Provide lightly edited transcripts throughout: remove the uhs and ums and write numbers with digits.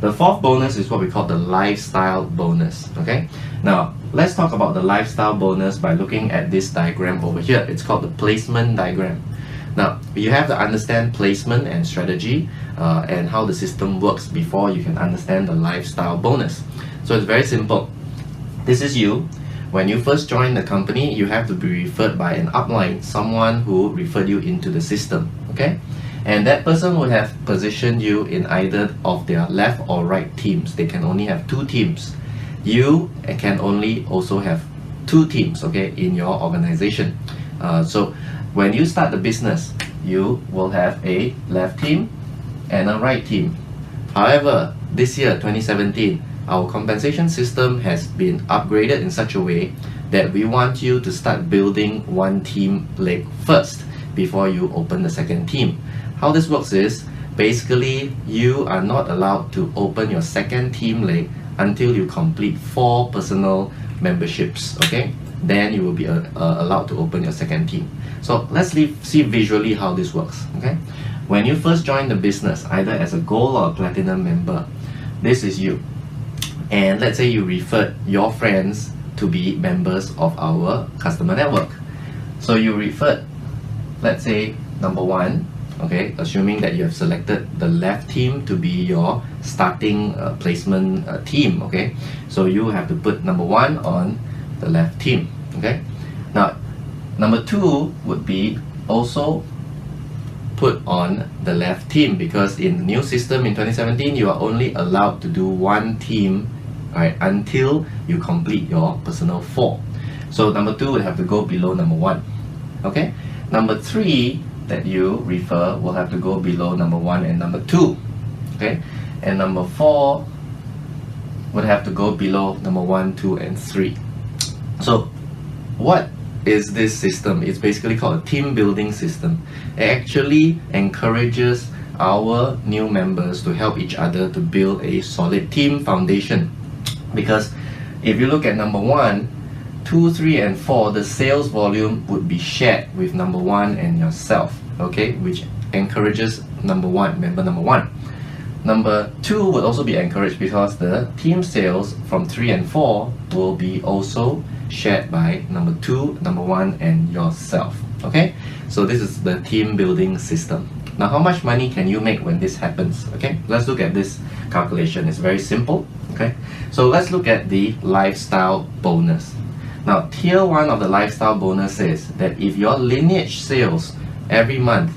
The fourth bonus is what we call the lifestyle bonus. Okay, now let's talk about the lifestyle bonus by looking at this diagram over here. It's called the placement diagram. Now you have to understand placement and strategy and how the system works before you can understand the lifestyle bonus. So it's very simple. This is you. When you first join the company, you have to be referred by an upline, someone who referred you into the system. Okay, and that person will have positioned you in either of their left or right teams. They can only have 2 teams. You can only also have 2 teams, okay, in your organization. So when you start the business, you will have a left team and a right team. However, this year 2017, our compensation system has been upgraded in such a way that we want you to start building one team leg first before you open the second team. How this works is, basically you are not allowed to open your second team leg until you complete 4 personal memberships. Okay, then you will be allowed to open your second team. So let's see visually how this works. Okay, when you first join the business, either as a gold or a platinum member, this is you. And let's say you referred your friends to be members of our customer network. So you referred, let's say number 1, okay, assuming that you have selected the left team to be your starting placement team. Okay, so you have to put number 1 on the left team. Okay, now number 2 would be also put on the left team, because in the new system in 2017 you are only allowed to do 1 team, right, until you complete your personal 4. So number 2 would have to go below number 1. Okay, number 3 that you refer will have to go below number 1 and number 2. Okay, and number 4 would have to go below number 1, 2 and 3. So what is this system? It's basically called a team building system. It actually encourages our new members to help each other to build a solid team foundation. Because if you look at number 1, 2, 3 and 4, the sales volume would be shared with number 1 and yourself, okay, which encourages number 1, member number 1. Number 2 would also be encouraged because the team sales from 3 and 4 will be also shared by number 2, number 1 and yourself. Okay, so this is the team building system. Now how much money can you make when this happens? Okay, let's look at this calculation. It's very simple. Okay, so let's look at the lifestyle bonus. Now tier 1 of the lifestyle bonus says that if your lineage sales every month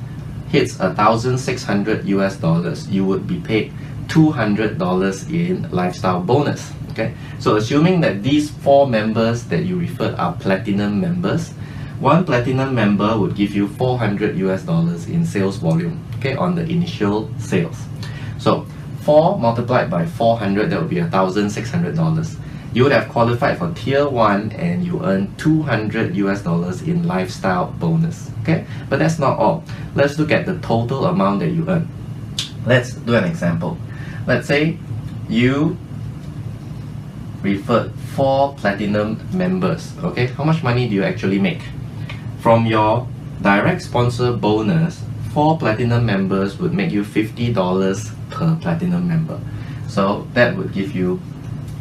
hits $1,600 US, you would be paid $200 in lifestyle bonus. Okay, so assuming that these 4 members that you referred are platinum members, one platinum member would give you $400 US in sales volume, okay, on the initial sales. So 4 multiplied by 400, that would be $1,600. You would have qualified for tier 1 and you earn $200 US in lifestyle bonus. Okay, but that's not all. Let's look at the total amount that you earn. Let's do an example. Let's say you referred 4 platinum members. Okay, how much money do you actually make? From your direct sponsor bonus, 4 platinum members would make you $50 per platinum member. So that would give you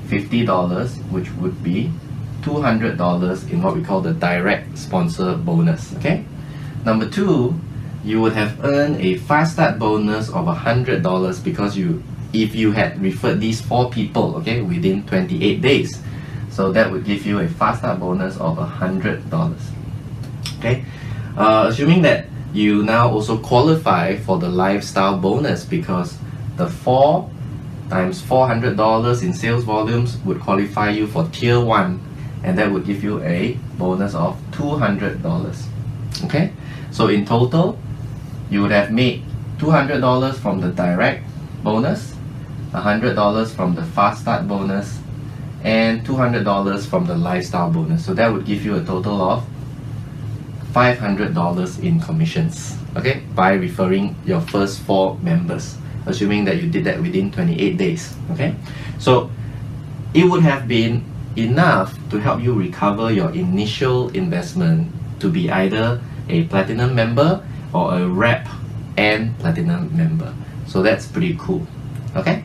$50, which would be $200 in what we call the direct sponsor bonus. Okay, number 2, you would have earned a fast start bonus of $100 because if you had referred these 4 people, okay, within 28 days. So that would give you a fast start bonus of $100. Okay, assuming that you now also qualify for the lifestyle bonus, because the 4 times $400 in sales volumes would qualify you for tier 1, and that would give you a bonus of $200. Okay, so in total you would have made $200 from the direct bonus, $100 from the fast start bonus, and $200 from the lifestyle bonus. So that would give you a total of $500 in commissions, okay, by referring your first 4 members, assuming that you did that within 28 days. Okay, so it would have been enough to help you recover your initial investment to be either a platinum member or a rep and platinum member. So that's pretty cool. Okay,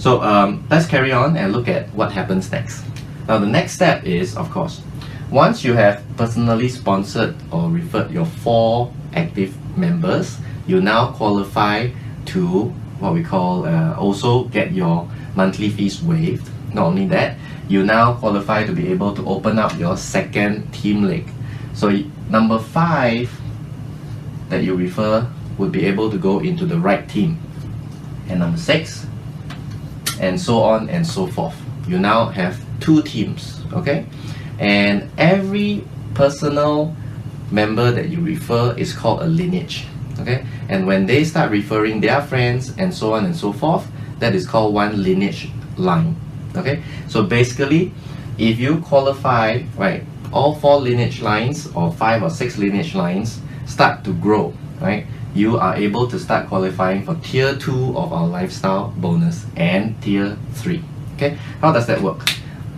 So let's carry on and look at what happens next. Now the next step is, of course, once you have personally sponsored or referred your 4 active members, you now qualify to what we call also get your monthly fees waived. Not only that, you now qualify to be able to open up your second team leg. So number 5 that you refer would be able to go into the right team, and number 6, and so on and so forth. You now have 2 teams, okay? And every personal member that you refer is called a lineage, okay? And when they start referring their friends and so on and so forth, that is called one lineage line, okay? So basically, if you qualify, right, all 4 lineage lines or 5 or 6 lineage lines start to grow, right, you are able to start qualifying for tier 2 of our lifestyle bonus and tier 3. Okay, how does that work?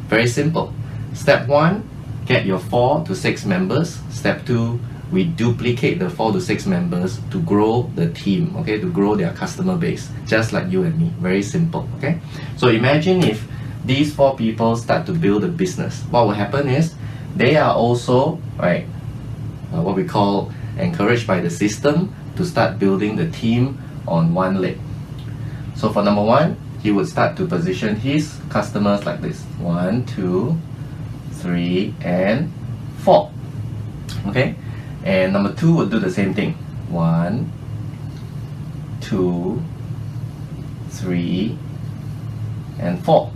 Very simple. Step 1, get your 4 to 6 members. Step 2, we duplicate the 4 to 6 members to grow the team, okay, to grow their customer base, just like you and me. Very simple, okay? So imagine if these 4 people start to build a business. What will happen is they are also, right, what we call encouraged by the system to start building the team on one leg. So for number 1, he would start to position his customers like this: 1, 2, 3, and 4. Okay, and number 2 would do the same thing: 1, 2, 3, and 4.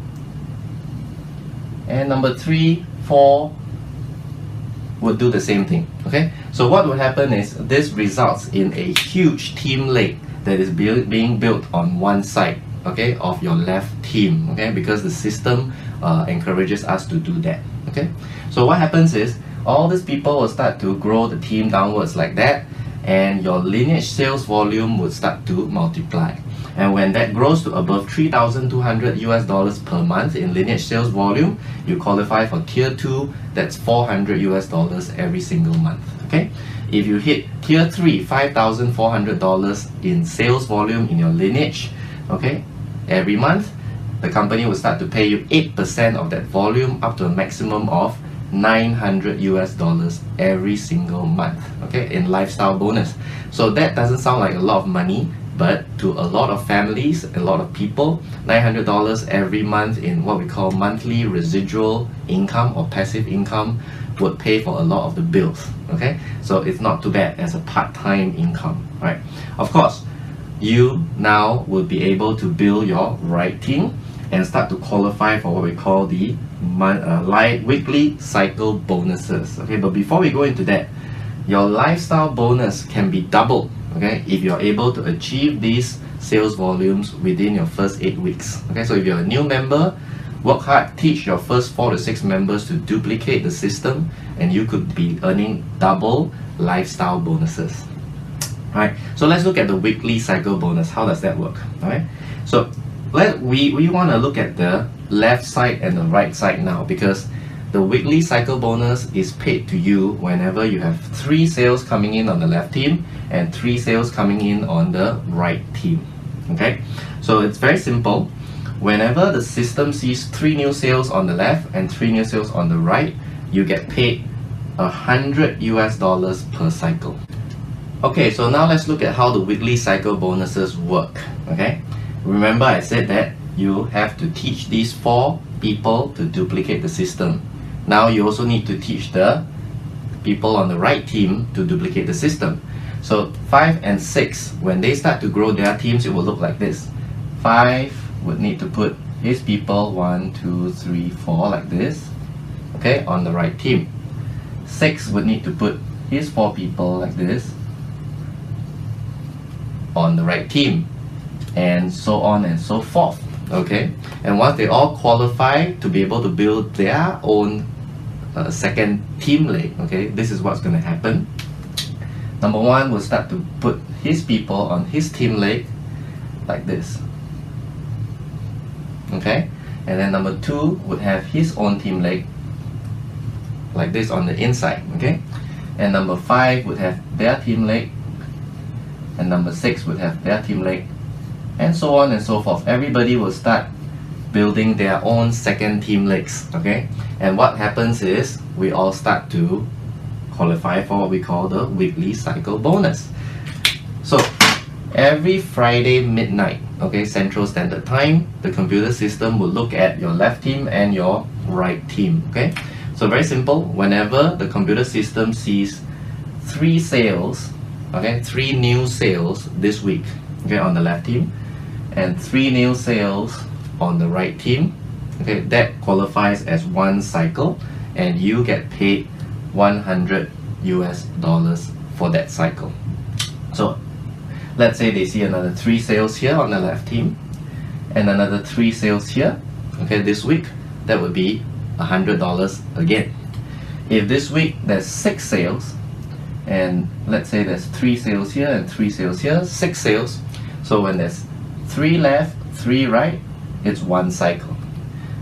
And number 3, 4 would do the same thing. Okay, so what would happen is this results in a huge team leg that is being built on one side, okay, of your left team, okay, because the system encourages us to do that. Okay, so what happens is all these people will start to grow the team downwards like that, and your lineage sales volume would start to multiply. And when that grows to above $3,200 per month in lineage sales volume, you qualify for tier 2, that's $400 every single month. Okay, if you hit tier 3, $5,400 in sales volume in your lineage, okay, every month, the company will start to pay you 8% of that volume up to a maximum of $900 every single month, okay, in lifestyle bonus. So that doesn't sound like a lot of money, but to a lot of families, a lot of people, $900 every month in what we call monthly residual income or passive income would pay for a lot of the bills, okay? So it's not too bad as a part-time income, right? Of course, you now will be able to build your right team and start to qualify for what we call the weekly cycle bonuses, okay? But before we go into that, your lifestyle bonus can be doubled, okay, if you're able to achieve these sales volumes within your first 8 weeks. Okay, so if you're a new member, work hard, teach your first 4 to 6 members to duplicate the system, and you could be earning double lifestyle bonuses. Alright, so let's look at the weekly cycle bonus. How does that work? Alright, so we want to look at the left side and the right side now, because the weekly cycle bonus is paid to you whenever you have 3 sales coming in on the left team and 3 sales coming in on the right team. Okay, so it's very simple. Whenever the system sees 3 new sales on the left and 3 new sales on the right, you get paid $100 per cycle. Okay, so now let's look at how the weekly cycle bonuses work. Okay, remember I said that you have to teach these 4 people to duplicate the system. Now you also need to teach the people on the right team to duplicate the system. So 5 and 6, when they start to grow their teams, it will look like this. 5 would need to put his people 1, 2, 3, 4 like this, okay, on the right team. 6 would need to put his 4 people like this on the right team, and so on and so forth. Okay, and once they all qualify to be able to build their own second team leg, okay, this is what's going to happen. Number 1 will start to put his people on his team leg like this, okay, and then number 2 would have his own team leg like this on the inside, okay, and number 5 would have their team leg, and number 6 would have their team leg, and so on and so forth. Everybody will start building their own second team legs, okay? And what happens is we all start to qualify for what we call the weekly cycle bonus. So every Friday midnight, okay, Central Standard Time, the computer system will look at your left team and your right team, okay? So very simple, whenever the computer system sees 3 sales, okay, 3 new sales this week, okay, on the left team, and 3 new sales on the right team, okay, that qualifies as 1 cycle, and you get paid $100 for that cycle. So let's say they see another 3 sales here on the left team, and another 3 sales here, okay, this week, that would be $100 again. If this week there's 6 sales, and let's say there's 3 sales here and 3 sales here, 6 sales, so when there's 3 left, 3 right, it's 1 cycle.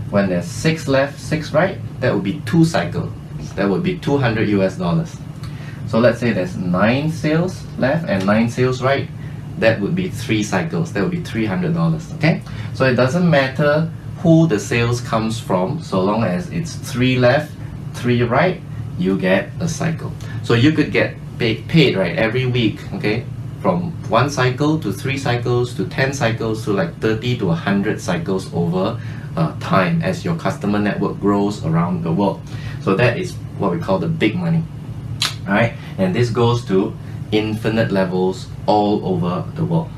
When there's 6 left, 6 right, that would be 2 cycles. That would be $200. So let's say there's 9 sales left and 9 sales right, that would be 3 cycles. That would be $300. Okay, so it doesn't matter who the sales comes from, so long as it's 3 left, 3 right, you get a cycle. So you could get paid right every week, okay, from 1 cycle to 3 cycles to 10 cycles to like 30 to 100 cycles over time as your customer network grows around the world. So that is what we call the big money. Alright, and this goes to infinite levels all over the world.